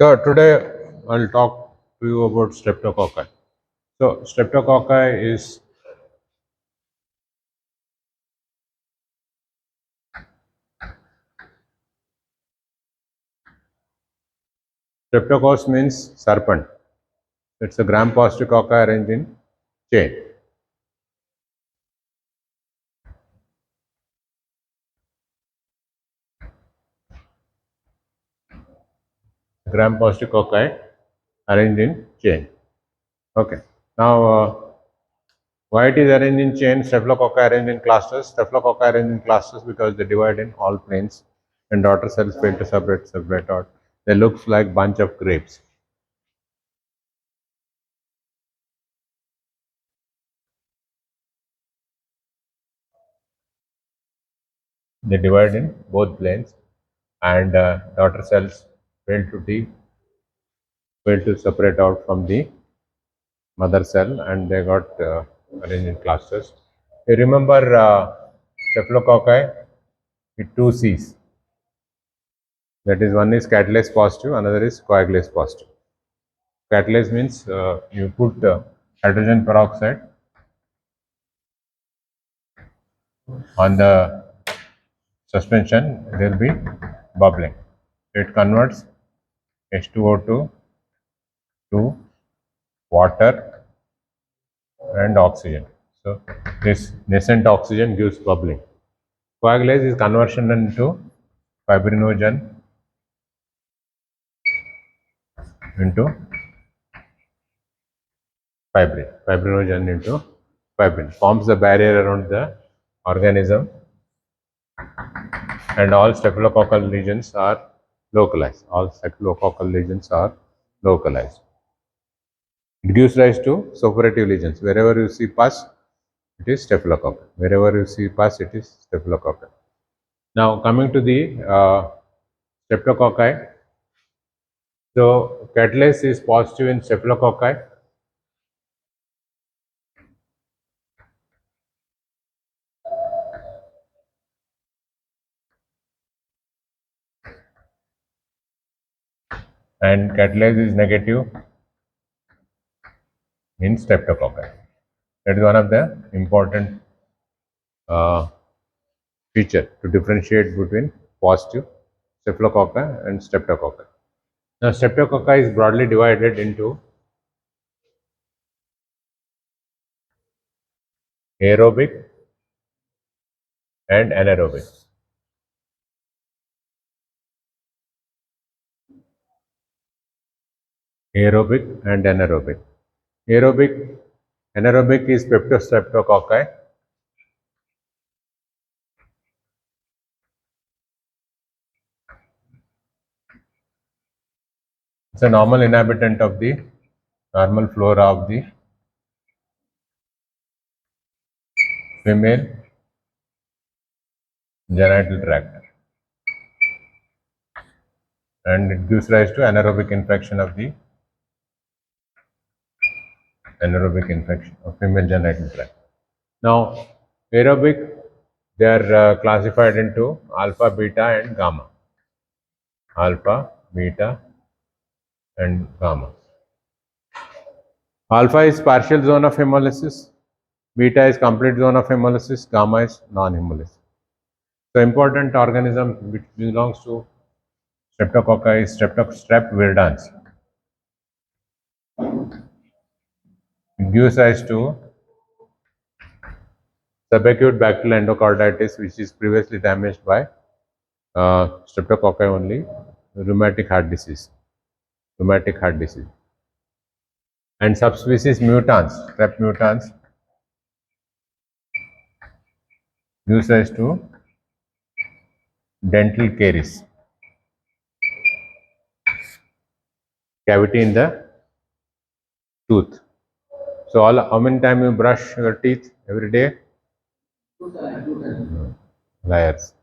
So today I'll talk to you about Streptococci. So Streptococci is Streptococcus means serpent. It's a gram-positive cocci arranged in chain. Gram-positive cocci arranged in chain. Okay. Now, why it is arranged in chain? Staphylococci arranged in clusters. Staphylococci arranged in clusters because they divide in all planes, and daughter cells fail to separate out. They look like bunch of grapes. They divide in both planes, and daughter cells fail to separate out from the mother cell, and they got arranged in clusters. You remember Staphylococci with two C's. That is, one is catalase positive, another is coagulase positive. Catalase means you put hydrogen peroxide on the suspension, there will be bubbling. It converts H2O2 to water and oxygen. So this nascent oxygen gives bubbling. Coagulase is conversion into fibrinogen into fibrin. Fibrinogen into fibrin forms the barrier around the organism, and all staphylococcal lesions are localized. All staphylococcal lesions are localized. It gives rise to suppurative lesions. Wherever you see pus, it is staphylococcus. Wherever you see pus, it is staphylococcus. Now, coming to the streptococci. So, catalase is positive in staphylococci. And catalase is negative in streptococci. That is one of the important feature to differentiate between positive staphylococci and streptococci. Now, streptococci is broadly divided into aerobic and anaerobic. Aerobic and anaerobic. Anaerobic is peptostreptococci. It's a normal inhabitant of the normal flora of the female genital tract, and it gives rise to anaerobic infection of female genital tract. Now, aerobic, they are classified into alpha, beta, and gamma. Alpha, beta, and gamma. Alpha is partial zone of hemolysis, beta is complete zone of hemolysis, gamma is non-hemolysis. So, important organism which belongs to Streptococci is Strep viridans. It gives rise to subacute bacterial endocarditis, which is previously damaged by Streptococci only, rheumatic heart disease. And subspecies mutans, Strep mutans, gives rise to dental caries, cavity in the tooth. So, how many times you brush your teeth every day? Liars.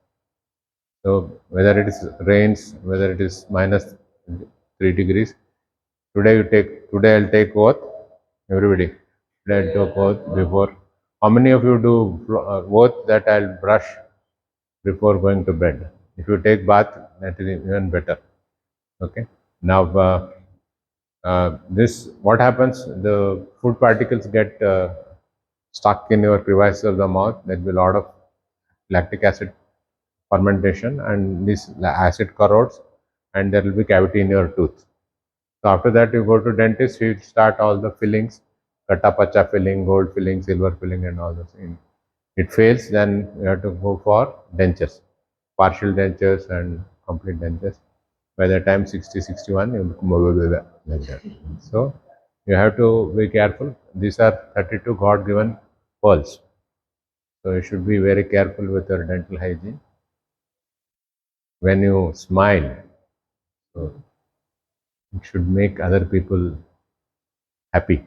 So, whether it is rains, whether it is minus 3 degrees, today I'll take oath, everybody. Today I'll take oath before. How many of you do oath that I'll brush before going to bed? If you take bath, that is even better. Okay. Now, this what happens? The food particles get stuck in your crevices of the mouth. There will be a lot of lactic acid fermentation, and this acid corrodes, and there will be cavity in your tooth. So after that, you go to dentist. You start all the fillings, katta filling, gold filling, silver filling, and all those. It fails, then you have to go for dentures, partial dentures and complete dentures. By the time 60, 61, you will move like that. So you have to be careful. These are 32 God-given pearls. So you should be very careful with your dental hygiene. When you smile, so it should make other people happy.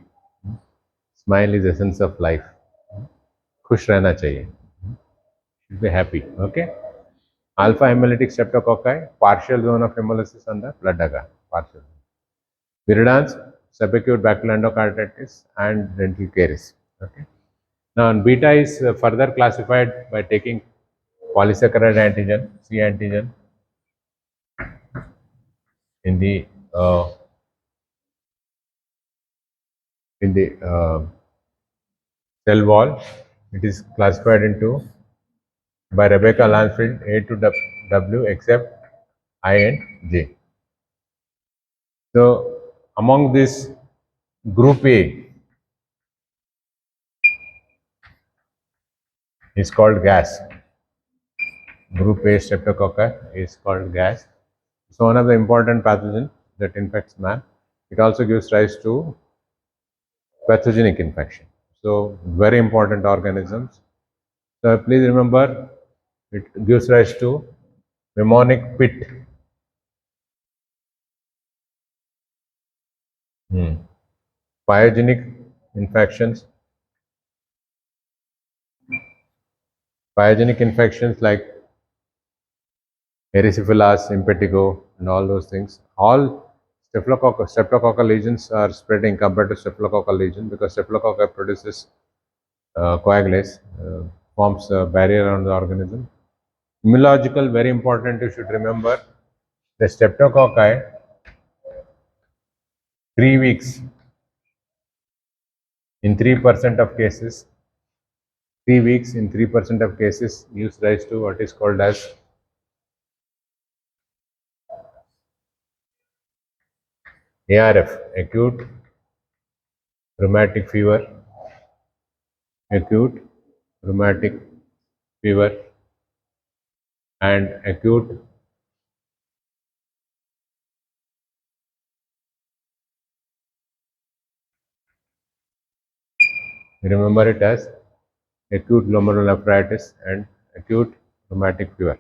Smile is the essence of life. खुश रहना चाहिए. Should be happy. Okay. Alpha hemolytic streptococci, partial zone of hemolysis on the blood agar. Partial. Viridans, subacute bacterial endocarditis, and dental caries. Okay. Now, beta is further classified by taking polysaccharide antigen, C antigen, in the uh, cell wall. It is classified into by Rebecca Lansfield A to W except I and J. So, among this group A is called gas. Group A Streptococci is called gas. So, one of the important pathogens that infects man. It also gives rise to pathogenic infection. So, very important organisms. So, please remember it gives rise to mnemonic pit. Pyogenic infections. Pyogenic infections like erysipelas, impetigo, and all those things. All streptococcal lesions are spreading compared to staphylococcal lesion because staphylococcus produces coagulase, forms a barrier around the organism. Immunological, very important, you should remember the streptococci, 3 weeks in 3% of cases, 3 weeks in 3% of cases gives rise to what is called as ARF, acute rheumatic fever, acute rheumatic fever, and acute remember it as acute glomerulonephritis and acute rheumatic fever.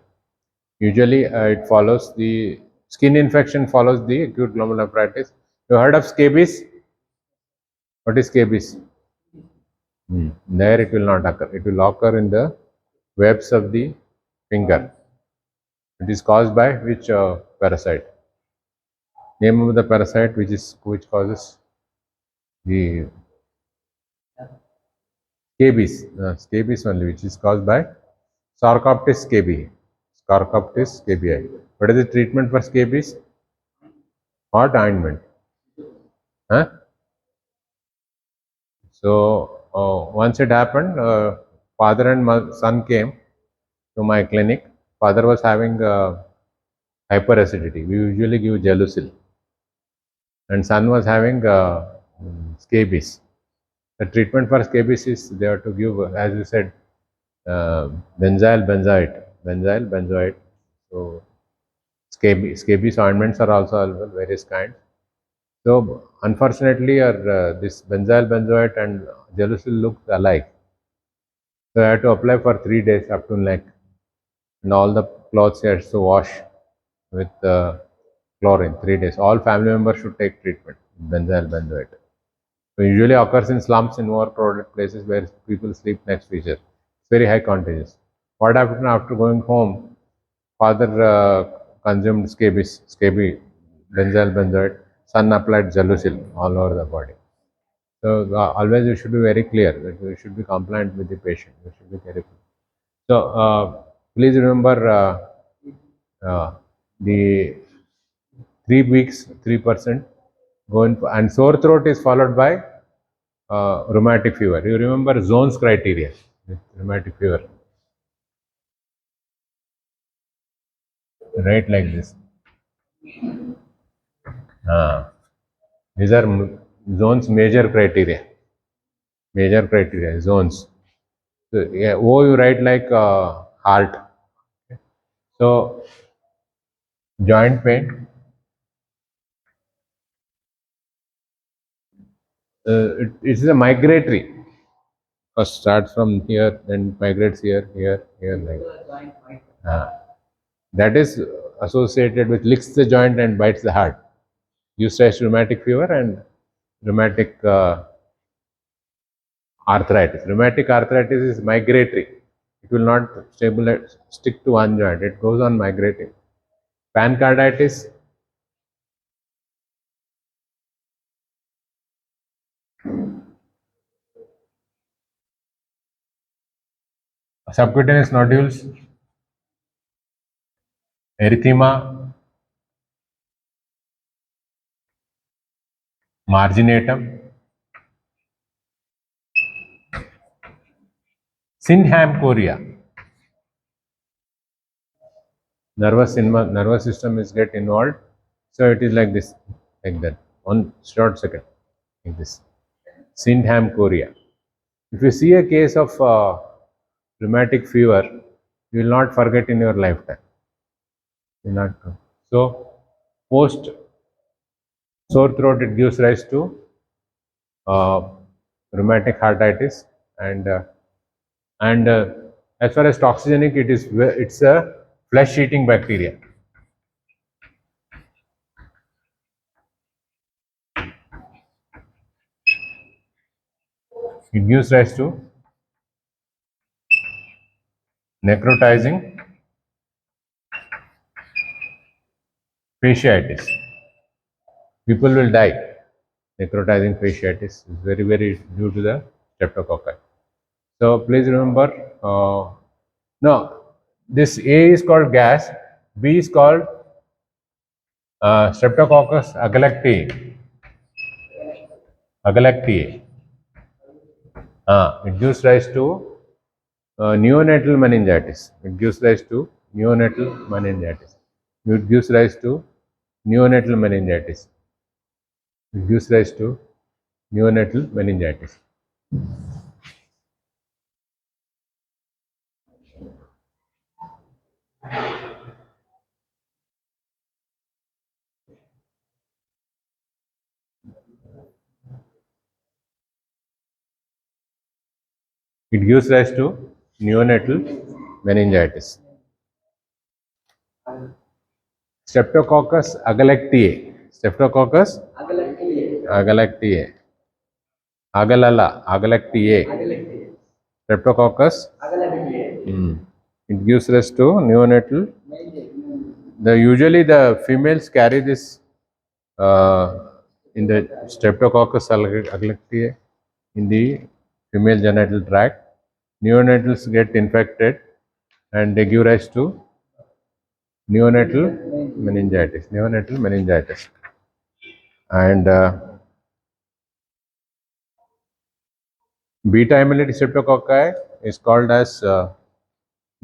Usually it follows the skin infection follows the acute glomerulonephritis. You heard of scabies? What is scabies? There it will not occur. It will occur in the webs of the finger. It is caused by which parasite? Name of the parasite which causes the scabies. Scabies only, which is caused by Sarcoptes scabiei. Sarcoptes scabiei. What is the treatment for scabies? Hot ointment. Huh? So once it happened, father and son came to my clinic. Father was having hyperacidity. We usually give Gelusil. And son was having scabies. The treatment for scabies is they have to give, as you said, benzyl benzoate. So scabies ointments are also available, various kinds. So unfortunately, this benzyl benzoate and Gelusil look alike. So I had to apply for 3 days up to neck, and all the clothes he has to wash with chlorine 3 days. All family members should take treatment benzyl benzoate. So usually occurs in slums in overcrowded places where people sleep next to each other. It's very high contagious. What happened after going home? Father consumed benzyl benzoate. Son applied Gelusil all over the body. So always you should be very clear that you should be compliant with the patient. You should be careful. So please remember the 3 weeks, 3%. And sore throat is followed by rheumatic fever. You remember zones criteria with rheumatic fever. Right, like this. These are zones major criteria. Major criteria, zones. So, yeah, O you write like heart. So, joint pain. It's a migratory. First starts from here, then migrates here, here, like that is associated with licks the joint and bites the heart. Gives rise to rheumatic fever and rheumatic arthritis. Rheumatic arthritis is migratory. It will not stick to one joint. It goes on migrating. Pancreatitis. Subcutaneous nodules. Erythema. Marginatum. Sydenham chorea. Nervous system is get involved. So it is like this, like that. 1 short second, like this. Sydenham chorea. If you see a case of rheumatic fever, you will not forget in your lifetime. You will not. So post sore throat, it gives rise to uh, rheumatic heartitis, and as far as toxigenic, it's a flesh-eating bacteria. It gives rise to necrotizing fasciitis. People will die. Necrotizing fasciitis is very, very due to the streptococci. So please remember, no, this A is called gas, B is called Streptococcus agalactiae. Agalactiae. It gives rise to neonatal meningitis. It gives rise to neonatal meningitis. It gives rise to neonatal meningitis. It gives rise to neonatal meningitis. It gives rise to neonatal meningitis. Streptococcus agalactiae. Streptococcus agalactiae. Agalactiae. Streptococcus. It gives rise to neonatal. Usually the females carry this in the Streptococcus agalactiae in the female genital tract. Neonatals get infected and they give rise to neonatal meningitis. Neonatal meningitis. And beta hemolytic streptococci is called as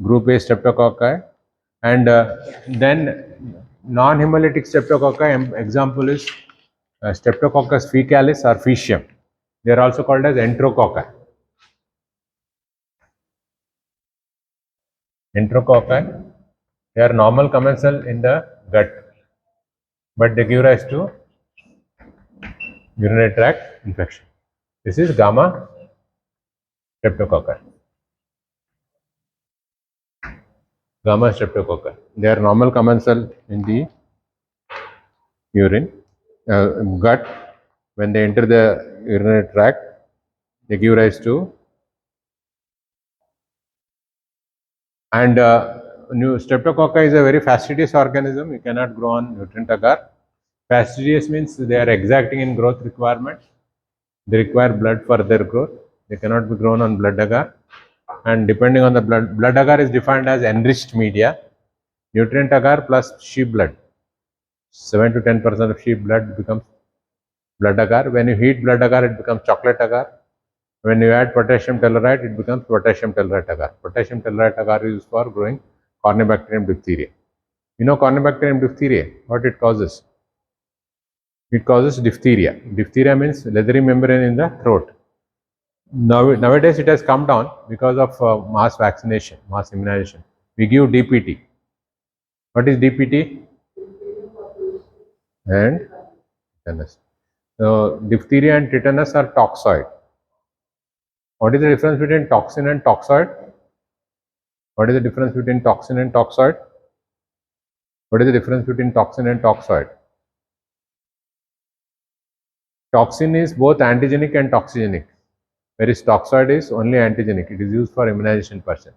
group A streptococci, and then non-hemolytic streptococci example is Streptococcus fecalis or faecium. They are also called as enterococci. Enterococci, they are normal commensal in the gut, but they give rise to urinary tract infection. This is gamma streptococci. Gamma streptococci. They are normal commensal in the urine, gut. When they enter the urinary tract, they give rise to, and streptococci is a very fastidious organism. You cannot grow on nutrient agar. Fastidious means they are exacting in growth requirement. They require blood for their growth. They cannot be grown on blood agar. And depending on the blood agar is defined as enriched media, nutrient agar plus sheep blood. 7 to 10% of sheep blood becomes blood agar. When you heat blood agar, it becomes chocolate agar. When you add potassium tellurite, it becomes potassium tellurite agar. Potassium tellurite agar is used for growing Corynebacterium diphtheria. You know Corynebacterium diphtheria, what it causes? It causes diphtheria. Diphtheria means leathery membrane in the throat. Nowadays it has come down because of mass vaccination, mass immunization. We give DPT. What is DPT? And tetanus. So diphtheria and tetanus are toxoid. What is the difference between toxin and toxoid? What is the difference between toxin and toxoid? What is the difference between toxin and toxoid? Toxin is both antigenic and toxigenic, whereas toxoid is only antigenic. It is used for immunization purpose.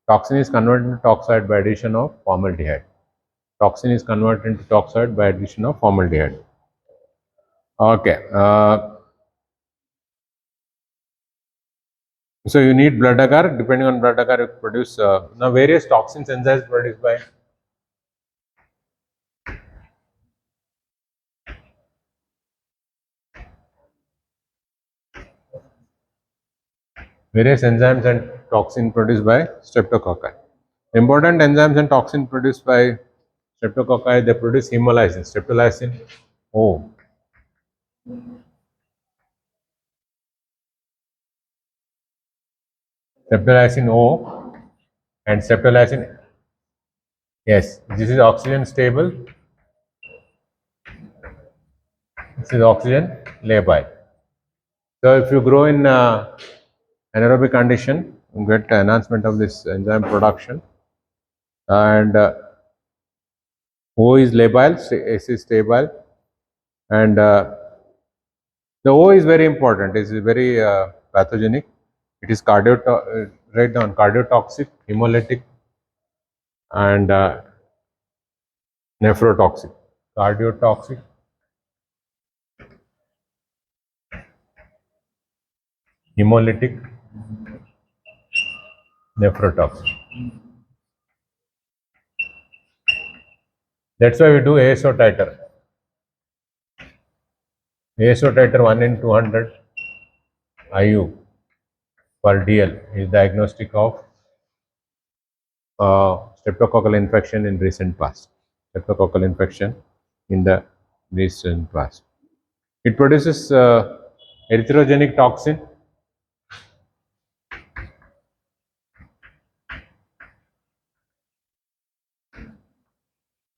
Toxin is converted into toxoid by addition of formaldehyde. Toxin is converted into toxoid by addition of formaldehyde. Okay. So you need blood agar. Depending on blood agar, you produce now various toxins enzymes produced by various enzymes and toxin produced by Streptococci. Important enzymes and toxin produced by Streptococci, they produce hemolysin, streptolysin O. Streptolysin O and streptolysin. Yes, this is oxygen stable. This is oxygen labile. So if you grow in anaerobic condition, you get enhancement of this enzyme production, and O is labile, S is stable, and the O is very important. It is very pathogenic. It is right down cardiotoxic, hemolytic, and nephrotoxic. Cardiotoxic, hemolytic, nephrotoxic. That's why we do ASO titer. ASO titer 1 in 200 IU per DL is diagnostic of streptococcal infection in recent past. Streptococcal infection in the recent past. It produces erythrogenic toxin.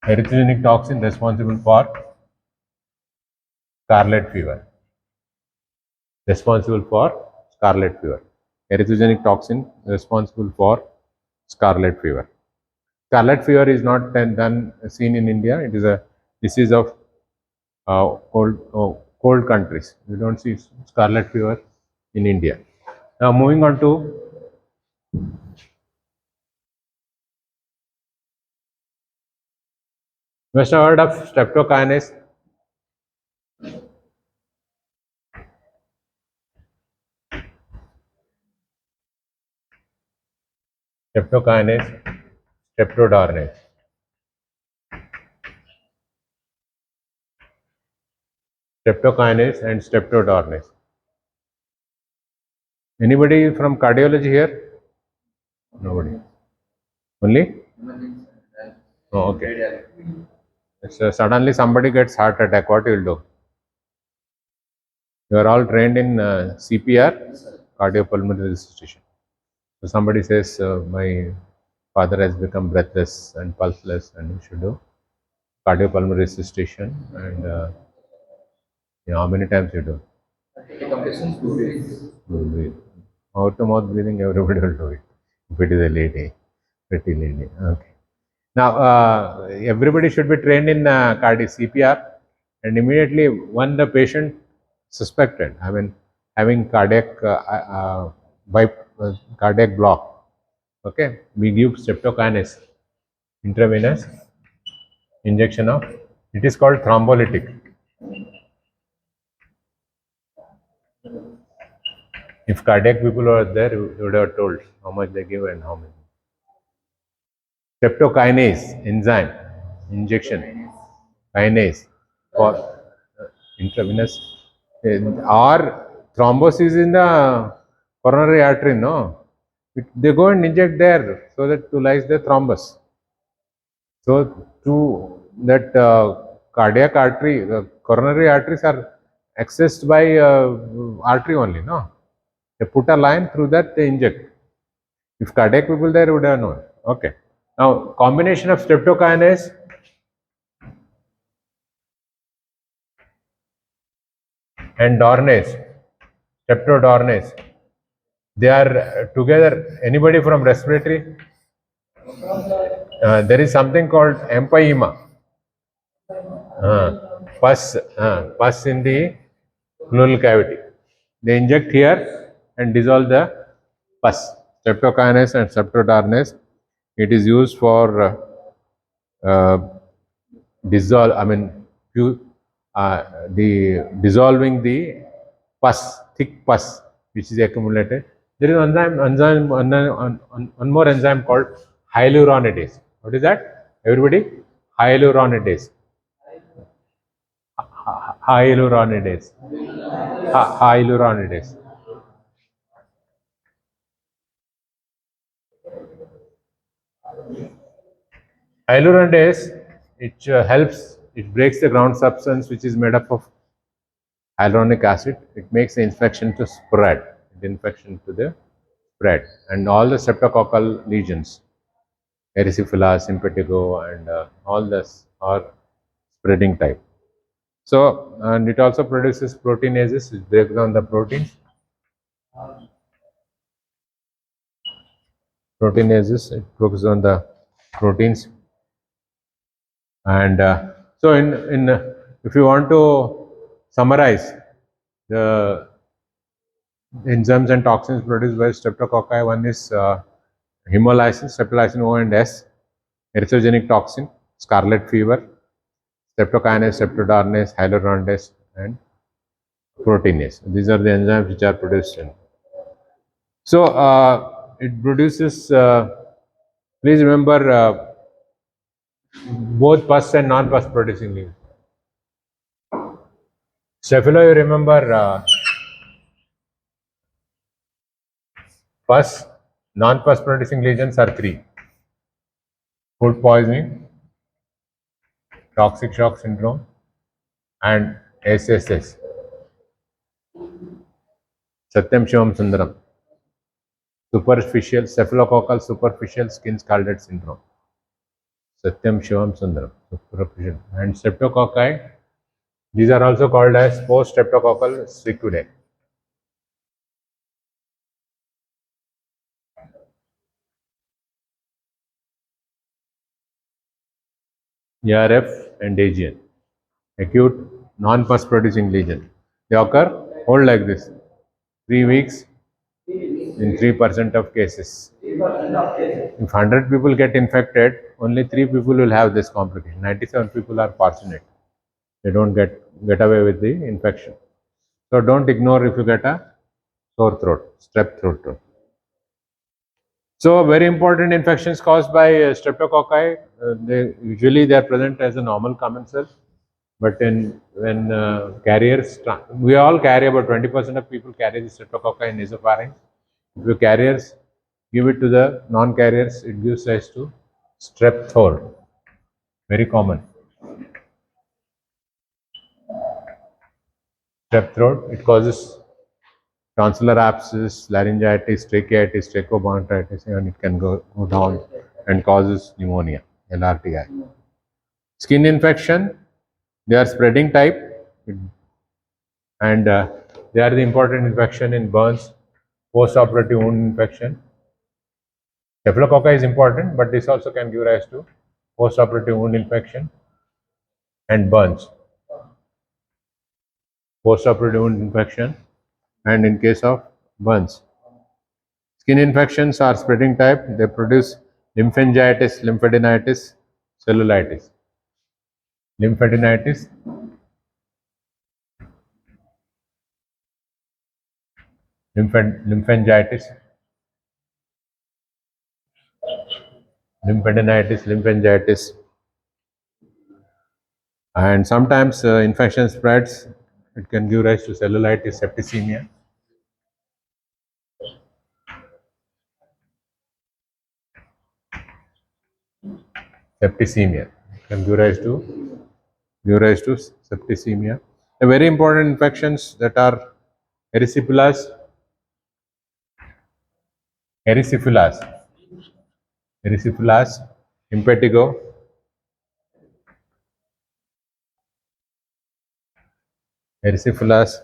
Erythrogenic toxin responsible for scarlet fever. Responsible for scarlet fever. Erythrogenic toxin responsible for scarlet fever. Scarlet fever is not seen in India. It is a disease of cold countries. We don't see scarlet fever in India. Now moving on to must have heard of streptokinase. Streptokinase, streptodarnase. Streptokinase and streptodarnase. Anybody from cardiology here? Nobody. Only? Oh, okay. So suddenly somebody gets heart attack. What you will do? You are all trained in CPR, cardiopulmonary resuscitation. So somebody says, my father has become breathless and pulseless, and you should do cardiopulmonary resuscitation. And how many times you do? Mouth to mouth breathing, everybody will do it. If it is a lady, pretty lady. Okay. Now, everybody should be trained in cardiac CPR, and immediately when the patient suspected, having cardiac block, okay, we give streptokinase, intravenous injection of, it is called thrombolytic. If cardiac people are there, you would have told how much they give and how many. Streptokinase enzyme injection. kinase for intravenous or thrombosis in the coronary artery, no? They go and inject there so that to lyse the thrombus. So to that cardiac artery, the coronary arteries are accessed by artery only, no? They put a line through that, they inject. If cardiac people there would have known. Okay. Now combination of streptokinase and dornase, streptodornase, they are together. Anybody from respiratory? There is something called empyema. Pus in the pleural cavity. They inject here and dissolve the pus. Streptokinase and streptodornase. It is used for dissolve. I mean, the dissolving the pus, thick pus, which is accumulated. There is one more enzyme called hyaluronidase. What is that? Everybody, hyaluronidase. Hyaluronidase. Hyaluronidase. Hyaluronidase, it helps. It breaks the ground substance which is made up of hyaluronic acid. It makes the infection to spread. The infection to the spread, and all the streptococcal lesions, erysipelas, impetigo, and all this are spreading type. So, and it also produces proteinases, which break down the proteins. Proteinases, it focuses on the proteins. And so, in if you want to summarize the enzymes and toxins produced by streptococci, one is hemolysis, streptolysin O and S, erythrogenic toxin, scarlet fever, streptokinase, streptodornase, hyaluronidase, and proteinase. These are the enzymes which are produced in. So it produces. Please remember both pus and non-pus producing lesions. Cephalo, you remember pus, non-pus producing lesions are three: food poisoning, toxic shock syndrome, and SSS. Satyam Shivam Sundaram. Superficial, cephalococcal superficial skin scalded syndrome. Satyam Shivam Sundaram. Superficial. And streptococci, these are also called as post-streptococcal sequelae. ERF and AGN. Acute non-pus producing lesion. They occur hold like this. 3 weeks in 3% of cases. If 100 people get infected, only 3 people will have this complication. 97 people are fortunate. They don't get away with the infection. So don't ignore if you get a sore throat, strep throat. So very important infections caused by streptococci. They are present as a normal commensal, but when carriers, we all carry about 20% of people carry the streptococci in nasopharynx. If the carriers give it to the non-carriers, it gives rise to strep throat. Very common. Strep throat. It causes tonsillar abscess, laryngitis, tracheitis, trachobronchitis, and it can go down and causes pneumonia, LRTI. Skin infection, they are spreading type, and they are the important infection in burns, post-operative wound infection. Staphylococcus is important, but this also can give rise to post-operative wound infection and burns. Post-operative wound infection, and in case of burns. Skin infections are spreading type. They produce lymphangitis, lymphadenitis, cellulitis. Lymphadenitis, lymphangitis, lymphadenitis, lymphangitis, And sometimes infection spreads. It can give rise to cellulitis, septicemia. Septicemia can give rise to septicemia. A very important infections that are erysipelas, erysipelas, erysipelas, impetigo, erysipelas,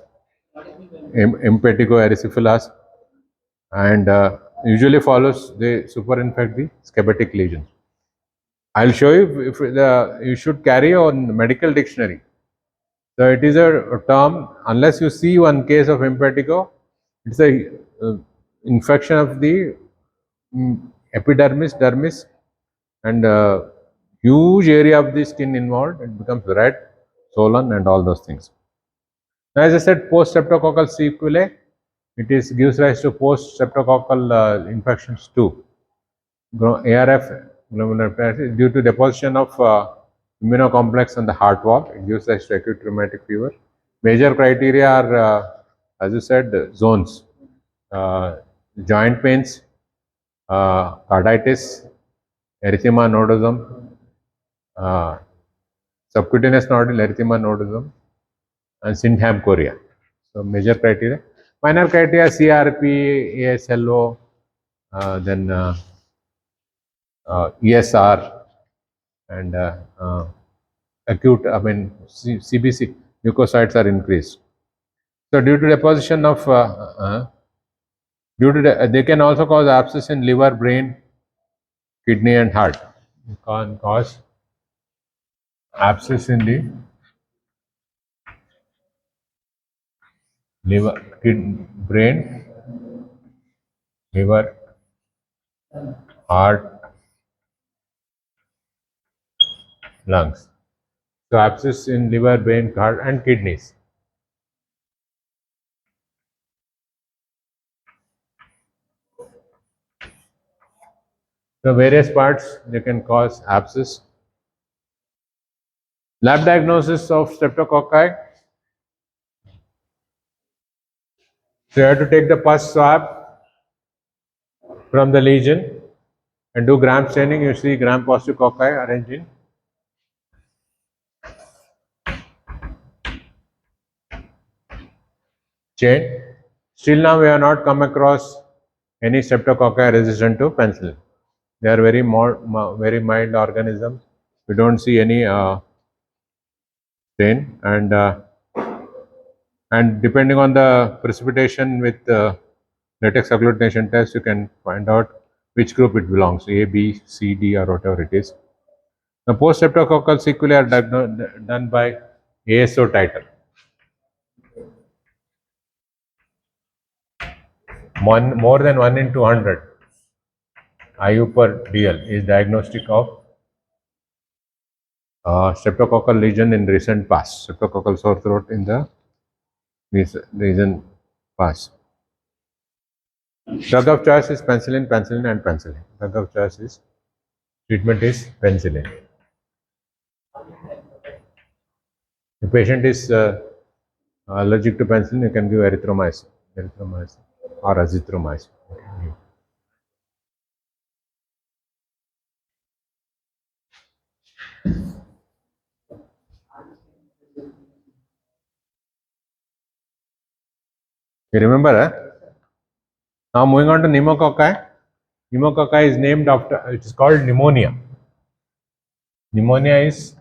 impetigo, erysipelas, and usually follows they superinfect the scabetic lesions. I'll show you if you should carry on medical dictionary. So it is a term, unless you see one case of impetigo, it's a infection of the epidermis, dermis, and huge area of the skin involved. It becomes red, swollen, and all those things. Now, as I said, post-streptococcal sequelae, it is gives rise to post-streptococcal infections too. ARF due to deposition of immunocomplex on the heart wall, it gives rise to acute rheumatic fever. Major criteria are, as you said, zones, joint pains, carditis, erythema nodosum, uh, subcutaneous nodule erythema nodosum, and Sydenham chorea. So major criteria. Minor criteria CRP, ASLO, then ESR, and acute, CBC, leukocytes are increased. So due to deposition of, they can also cause abscess in liver, brain, kidney, and heart. It can cause abscess in the liver, brain, liver, heart, lungs. So abscess in liver, brain, heart, and kidneys. So various parts they can cause abscess. Lab diagnosis of streptococci. So you have to take the pus swab from the lesion and do gram staining. You see gram positive cocci arranged in chain. Still now we have not come across any streptococci resistant to penicillin. They are very mild organisms. We don't see any stain, and depending on the precipitation with latex agglutination test, you can find out which group it belongs, A, B, C, D, or whatever it is. The post-streptococcal sequelae are done by ASO titer. More than 1 in 200 IU per DL is diagnostic of streptococcal lesion in recent past, streptococcal sore throat in the recent past. Drug of choice is penicillin, penicillin, and penicillin. Drug of choice is treatment is penicillin. The patient is allergic to penicillin, you can give erythromycin or azithromycin. You remember? Now moving on to pneumococci. Pneumococci is named after, it is called pneumonia. Pneumonia is,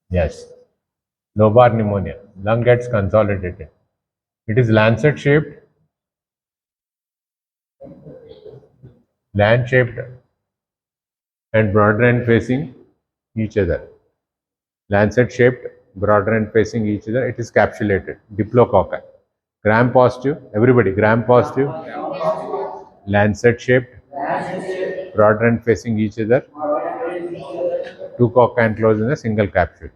yes, lobar pneumonia. Lung gets consolidated. It is lancet shaped, and broader end facing each other. Lancet shaped, broader end facing each other. It is capsulated. Diplococci. Gram positive, everybody, gram positive, lancet shaped, broader end facing each other. Two cocci enclosed in a single capsule.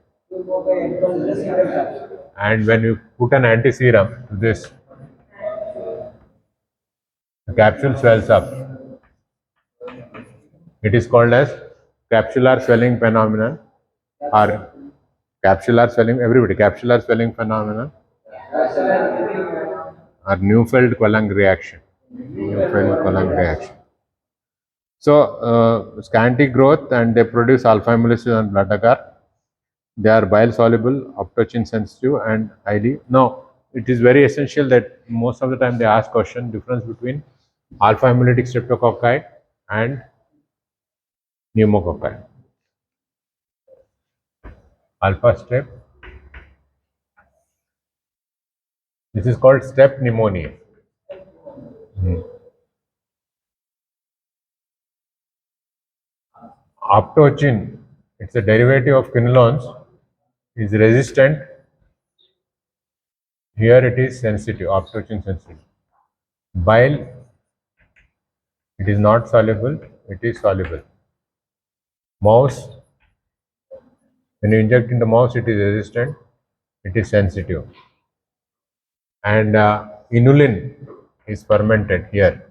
And when you put an antiserum to this, the capsule swells up. It is called as capsular swelling phenomenon. or capsular swelling, everybody, capsular swelling phenomenon or Neufeld-Coulomb reaction. Neufeld-Coulomb reaction. So, scanty growth and they produce alpha amyloid and blood agar. They are bile soluble, optocin sensitive, and highly. Now, it is very essential that most of the time they ask question difference between alpha hemolytic streptococci and pneumococci. Alpha strep. This is called strep pneumonia. Optocin, it's a derivative of quinolones, is resistant. Here it is sensitive, optocin sensitive. Bile, it is not soluble, it is soluble. Mouse, when you inject in the mouse, it is resistant, it is sensitive. And inulin is fermented here.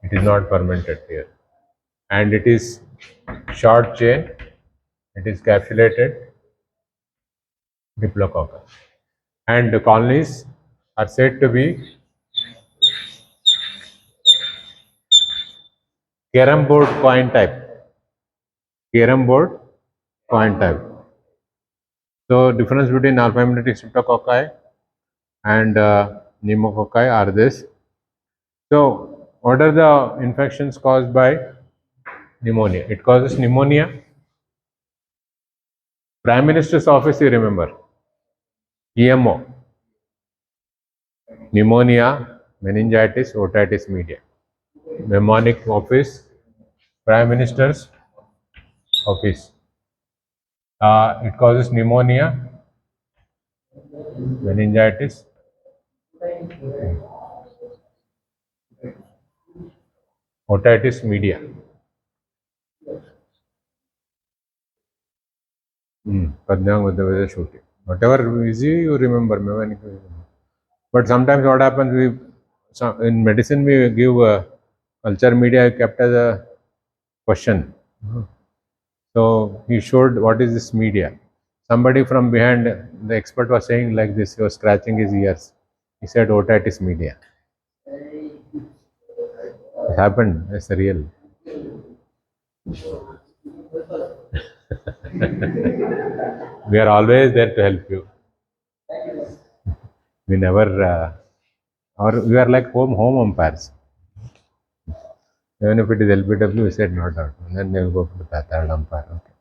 It is not fermented here. And it is short chain, it is capsulated Diplococcus. And the colonies are said to be carom board coin type. Carom board coin type. So, difference between alpha hemolytic streptococci and pneumococci are this. So, what are the infections caused by pneumonia? It causes pneumonia. Prime Minister's office, you remember, EMO, pneumonia, meningitis, otitis media. Mnemonic office, Prime Minister's office. It causes pneumonia, meningitis, otitis media. Padang with the shooting. Whatever easy you remember. But sometimes what happens, in medicine we give culture media kept as a question. So he showed what is this media. Somebody from behind, the expert was saying like this, he was scratching his ears. He said otitis media. It happened, it's real. We are always there to help you. We never, or we are like home umpires. Even if it is LBW, we said not out. And then they will go for the third umpire. Okay.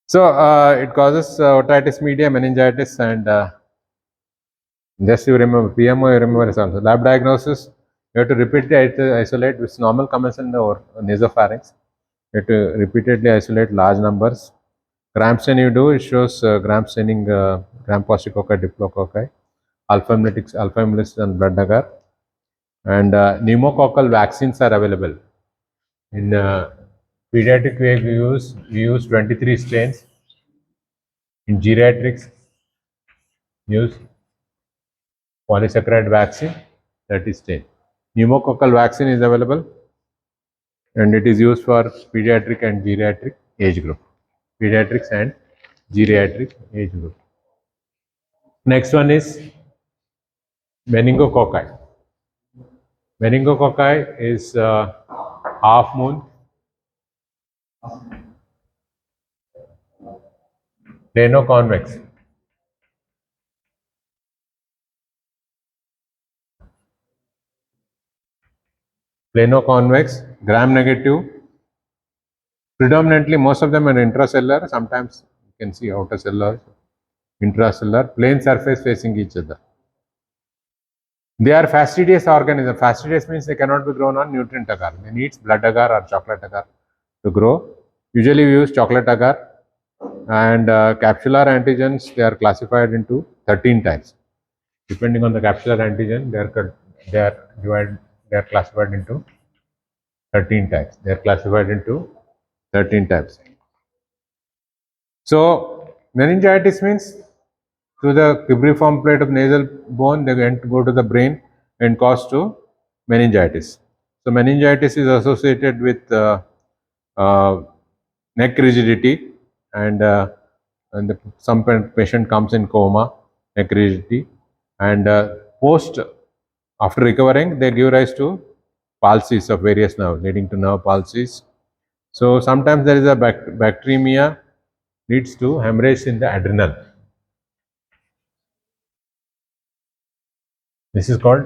So, it causes otitis media, meningitis, and just you remember, PMO you remember is also. Lab diagnosis, you have to repeatedly isolate with normal comments in the nasopharynx. You have to repeatedly isolate large numbers. Gram stain you do, it shows gram staining gram-positive cocci, diplococci, alpha hemolytic and blood agar. And pneumococcal vaccines are available. In pediatric way, we use 23 strains. In geriatrics, use polysaccharide vaccine, 30 strain. Pneumococcal vaccine is available and it is used for pediatric and geriatric age group. Pediatrics and geriatric age group. Next one is meningococci. Meningococci is half moon, plano-convex. Plano-convex, gram-negative. Predominantly, most of them are intracellular. Sometimes you can see outer cellular, intracellular, plane surface facing each other. They are fastidious organisms. Fastidious means they cannot be grown on nutrient agar. They need blood agar or chocolate agar to grow. Usually we use chocolate agar, and capsular antigens, they are classified into 13 types. Depending on the capsular antigen, they are classified into 13 types. They are classified into 13 types. So, meningitis means through the cribriform plate of nasal bone, they go to the brain and cause to meningitis. So, meningitis is associated with neck rigidity, and some patient comes in coma, neck rigidity, and post after recovering they give rise to palsies of various nerves leading to nerve palsies. So sometimes there is a bacteremia leads to hemorrhage in the adrenal. This is called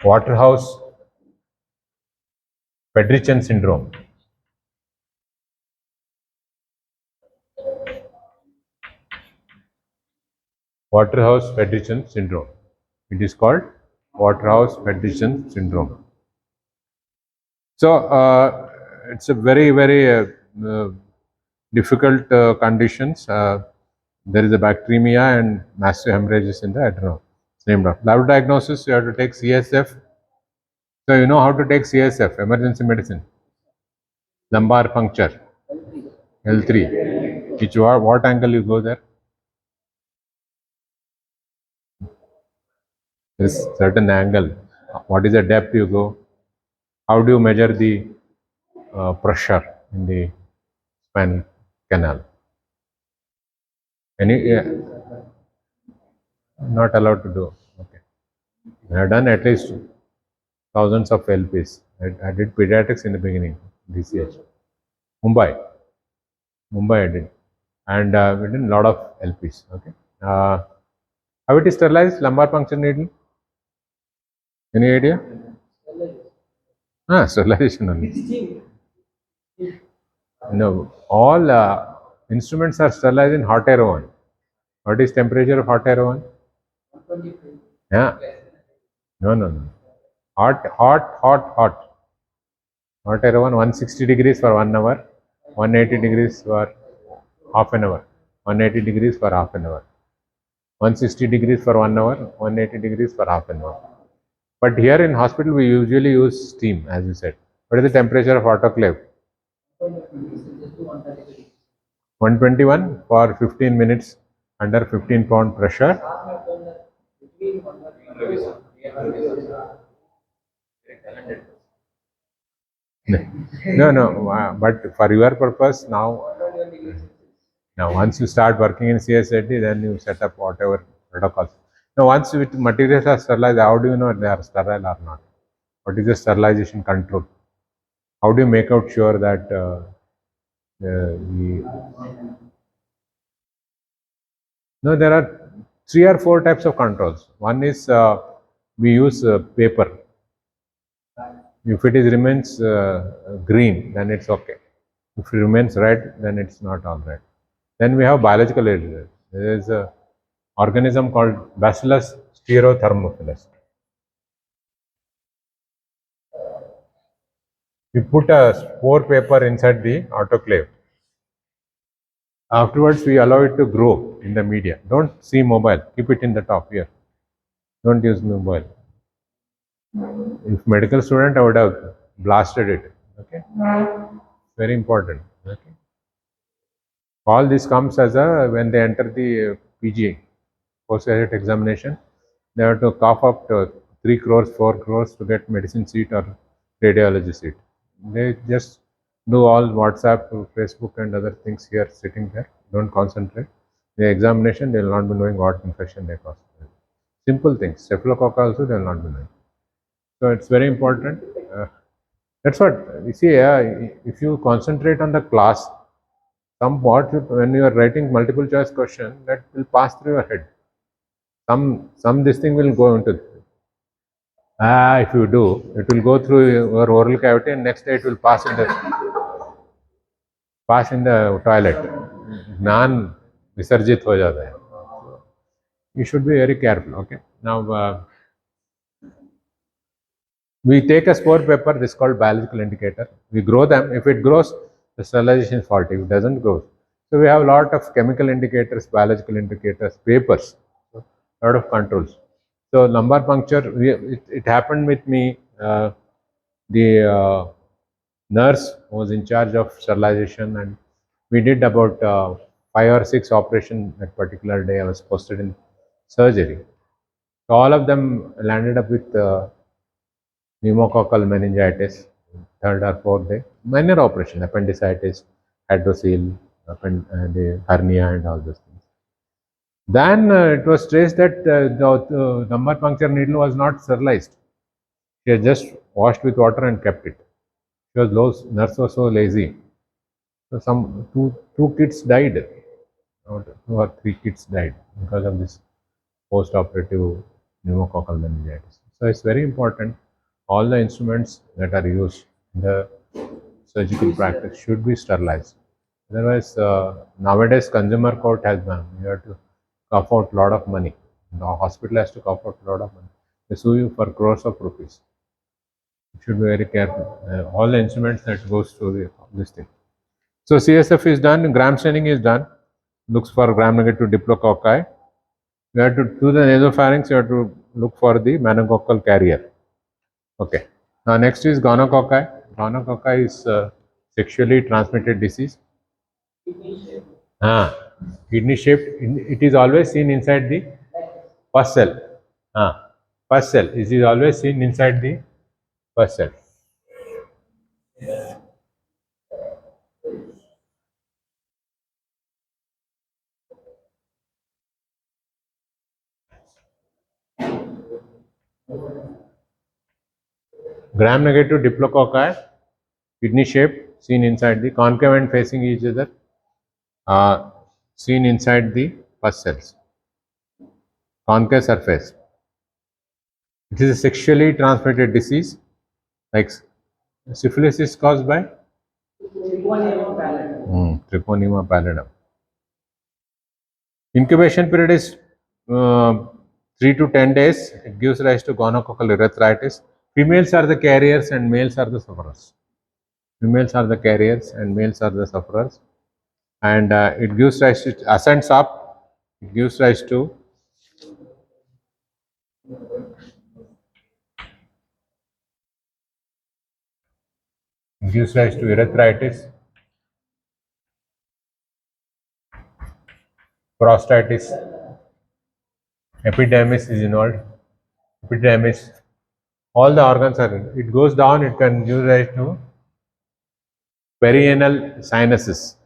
Waterhouse Fredrickson syndrome. Waterhouse Fredrickson syndrome. It is called Waterhouse Fredrickson syndrome. So it's a very uh, difficult conditions. There is a bacteremia and massive hemorrhages in the adrenal. It's named off. Lab diagnosis, you have to take CSF. So you know how to take CSF, emergency medicine. Lumbar puncture, L3. Which what angle you go there? This certain angle. What is the depth you go? How do you measure the pressure in the spinal canal? Any not allowed to do. Okay, I have done at least thousands of LPs. I did pediatrics in the beginning, DCH. Mumbai I did, and we did a lot of LPs. Okay, how it is sterilized? Lumbar puncture needle. Any idea? Sterilization only. No, all instruments are sterilized in hot air oven. What is temperature of hot air oven? Yeah. No. Hot. Hot air oven 160 degrees for 1 hour, 180 degrees for half an hour, 180 degrees for half an hour, 160 degrees for 1 hour, 180 degrees for half an hour. But here in hospital we usually use steam, as you said. What is the temperature of autoclave? 121 for 15 minutes under 15-pound pressure. No. But for your purpose now once you start working in CSIT, then you set up whatever protocols. Now, once with materials are sterilized, how do you know they are sterile or not? What is the sterilization control? How do you make out sure that no, there are 3 or 4 types of controls. One is we use paper. If it is remains green, then it's okay. If it remains red, then it's not all right. Then we have biological agents. There is a organism called Bacillus stereothermophilus. We put a spore paper inside the autoclave. Afterwards, we allow it to grow in the media. Don't see mobile. Keep it in the top here. Don't use mobile. If medical student, I would have blasted it. Okay. Very important. Okay. All this comes as a when they enter the PG postgraduate examination, they have to cough up to 3 crores, 4 crores to get medicine seat or radiology seat. They just do all WhatsApp, Facebook, and other things here sitting there. Don't concentrate. The examination, they will not be knowing what infection they caused. Simple things. Staphylococcus also they will not be knowing. So it's very important. That's what you see. If you concentrate on the class, somewhat when you are writing multiple choice question, that will pass through your head. Some this thing will go into. If you do, it will go through your oral cavity, and next day it will pass in the toilet. ज्ञान विसर्जित हो जाता है. You should be very careful. Okay. Now we take a spore paper. This is called biological indicator. We grow them. If it grows, the sterilization is faulty. If it doesn't grow, so we have a lot of chemical indicators, biological indicators, papers, so a lot of controls. So lumbar puncture, it happened with me. The nurse was in charge of sterilization, and we did about 5 or 6 operations that particular day. I was posted in surgery. So all of them landed up with pneumococcal meningitis, 3rd or 4th day. minor operation, appendicitis, hydrocele, the hernia and all those things. Then it was traced that the lumbar puncture needle was not sterilized. She had just washed with water and kept it. She was nurse was so lazy. So some two kids died, or 2 or 3 kids died because of this post-operative pneumococcal meningitis. So it's very important. All the instruments that are used in the surgical practice should be sterilized. Otherwise, nowadays consumer court has banned. You have to cough out a lot of money. The hospital has to cough out a lot of money. They sue you for crores of rupees. You should be very careful. All the instruments that goes through this thing. So CSF is done, gram staining is done. Looks for gram-negative diplococci. You have to do the nasopharynx. You have to look for the meningococcal carrier. Okay. Now next is gonococci. Gonococci is sexually transmitted disease. Ah, kidney shaped. It is always seen inside the pus cell. Pus cell. It is always seen inside the pus cell. Gram-negative diplococci, kidney shaped, seen inside the concave and facing each other, seen inside the pus cells. Concave surface. It is a sexually transmitted disease, like syphilis is caused by Treponema pallidum. Incubation period is 3 to 10 days. It gives rise to gonococcal urethritis. Females are the carriers and males are the sufferers. Females are the carriers and males are the sufferers. And it gives rise to, ascends up, it gives rise to urethritis, prostatitis, epidermis is involved, epidermis, all the organs are in. It goes down, it can give rise to perianal sinuses.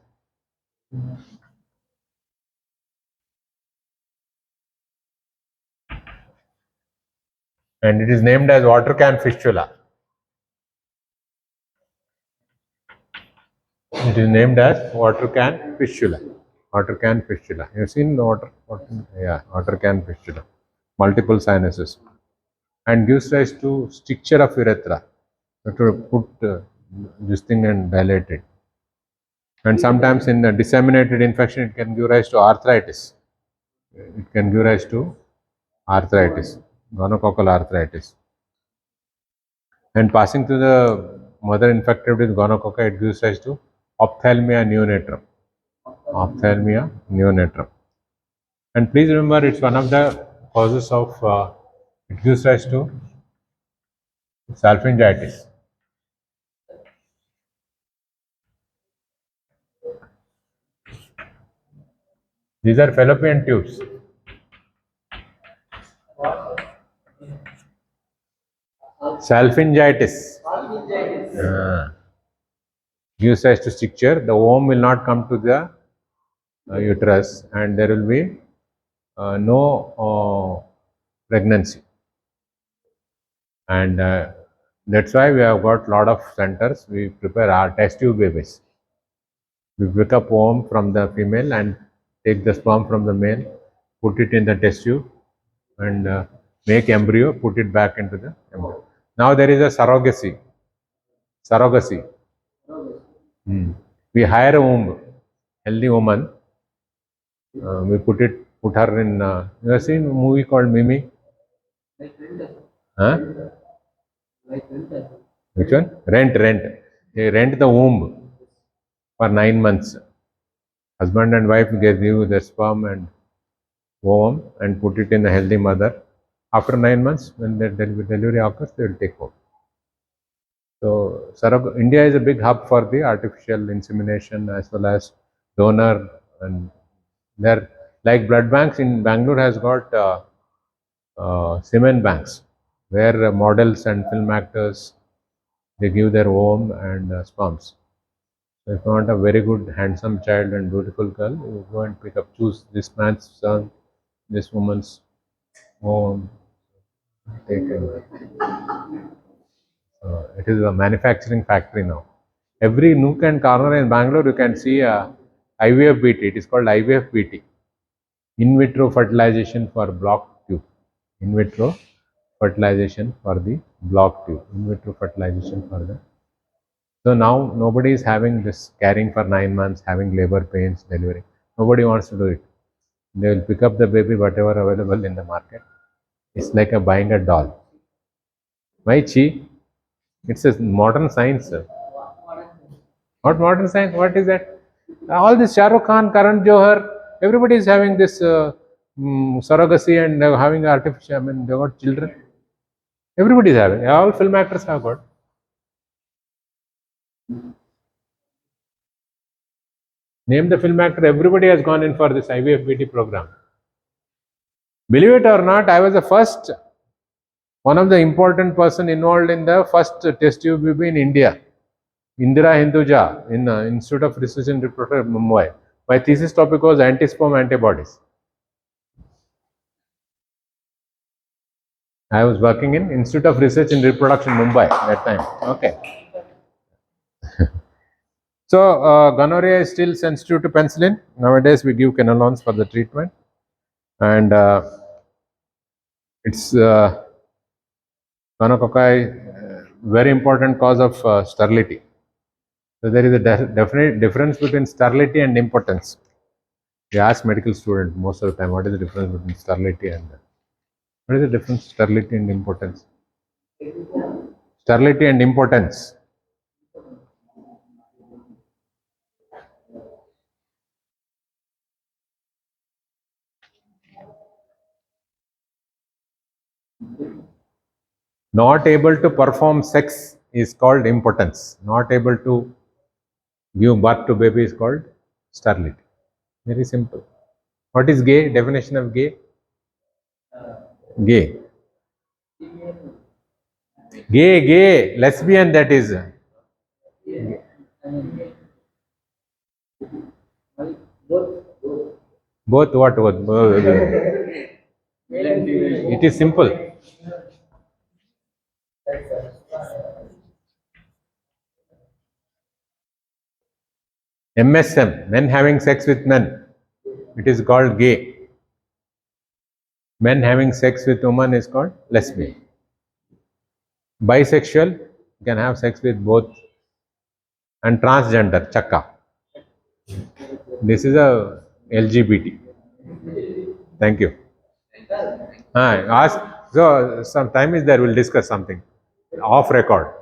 And it is named as water can fistula. It is named as water can fistula. Water can fistula. You have seen the water can fistula. Multiple sinuses. And gives rise to stricture of urethra. You have to put this thing and dilate it. And sometimes in a disseminated infection, it can give rise to arthritis. It can give rise to arthritis, gonococcal arthritis. And passing to the mother infected with gonococci, it gives rise to ophthalmia neonatrum. Ophthalmia neonatrum. And please remember, it's one of the causes of, it gives rise to salpingitis. These are fallopian tubes. Salpingitis. Gives rise to stricture. The womb will not come to the uterus and there will be no pregnancy. And that's why we have got lot of centers. We prepare our test tube babies. We pick up womb from the female and take the sperm from the male, put it in the test tube and make embryo, put it back into the embryo. Now there is a surrogacy. Surrogacy. We hire a womb, healthy woman. We put her in. You have seen a movie called Mimi? Huh? Which one? Rent. They rent the womb for 9 months. Husband and wife give the sperm and ovum and put it in the healthy mother. After 9 months, when the delivery occurs, they will take over. So, India is a big hub for the artificial insemination as well as donor, and there, like blood banks in Bangalore has got semen banks where models and film actors They give their ovum and sperms. So if you want a very good, handsome child and beautiful girl, you go and choose this man's son, this woman's ovum, take and it is a manufacturing factory now. Every nook and corner in Bangalore, you can see a IVF BT. It is called IVF BT, in vitro fertilization for block tube. In vitro fertilization for the block tube. In vitro fertilization for the. So now nobody is having this carrying for 9 months, having labor pains, delivering. Nobody wants to do it. They will pick up the baby, whatever available in the market. It's like a buying a doll. Why chi? It's a modern science. Sir. What modern science? What is that? All this Shah Rukh Khan, Karan Johar, everybody is having this surrogacy and having artificial. I mean, they got children. Everybody is having. All film actors have got. Name the film actor. Everybody has gone in for this IVFBT program. Believe it or not, I was the first, one of the important person involved in the first test tube baby in India. Indira Hinduja in Institute of Research and Reproduction, Mumbai. My thesis topic was anti-sperm antibodies. I was working in Institute of Research and Reproduction, Mumbai that time. Okay. So gonorrhea is still sensitive to penicillin. Nowadays we give quinolones for the treatment, and it's Gonococci, very important cause of sterility. So there is a definite difference between sterility and impotence. We ask medical students most of the time, what is the difference between sterility and what is the difference sterility and impotence? Sterility and impotence. Not able to perform sex is called impotence. Not able to give birth to baby is called sterility. Very simple. What is gay? Definition of gay? Gay. Gay, lesbian, that is. Both what? Both. It is simple. MSM, men having sex with men. It is called gay. Men having sex with women is called lesbian. Bisexual, you can have sex with both. And transgender, chakka. This is a LGBT. Thank you. Ask. So some time is there. We'll discuss something off record.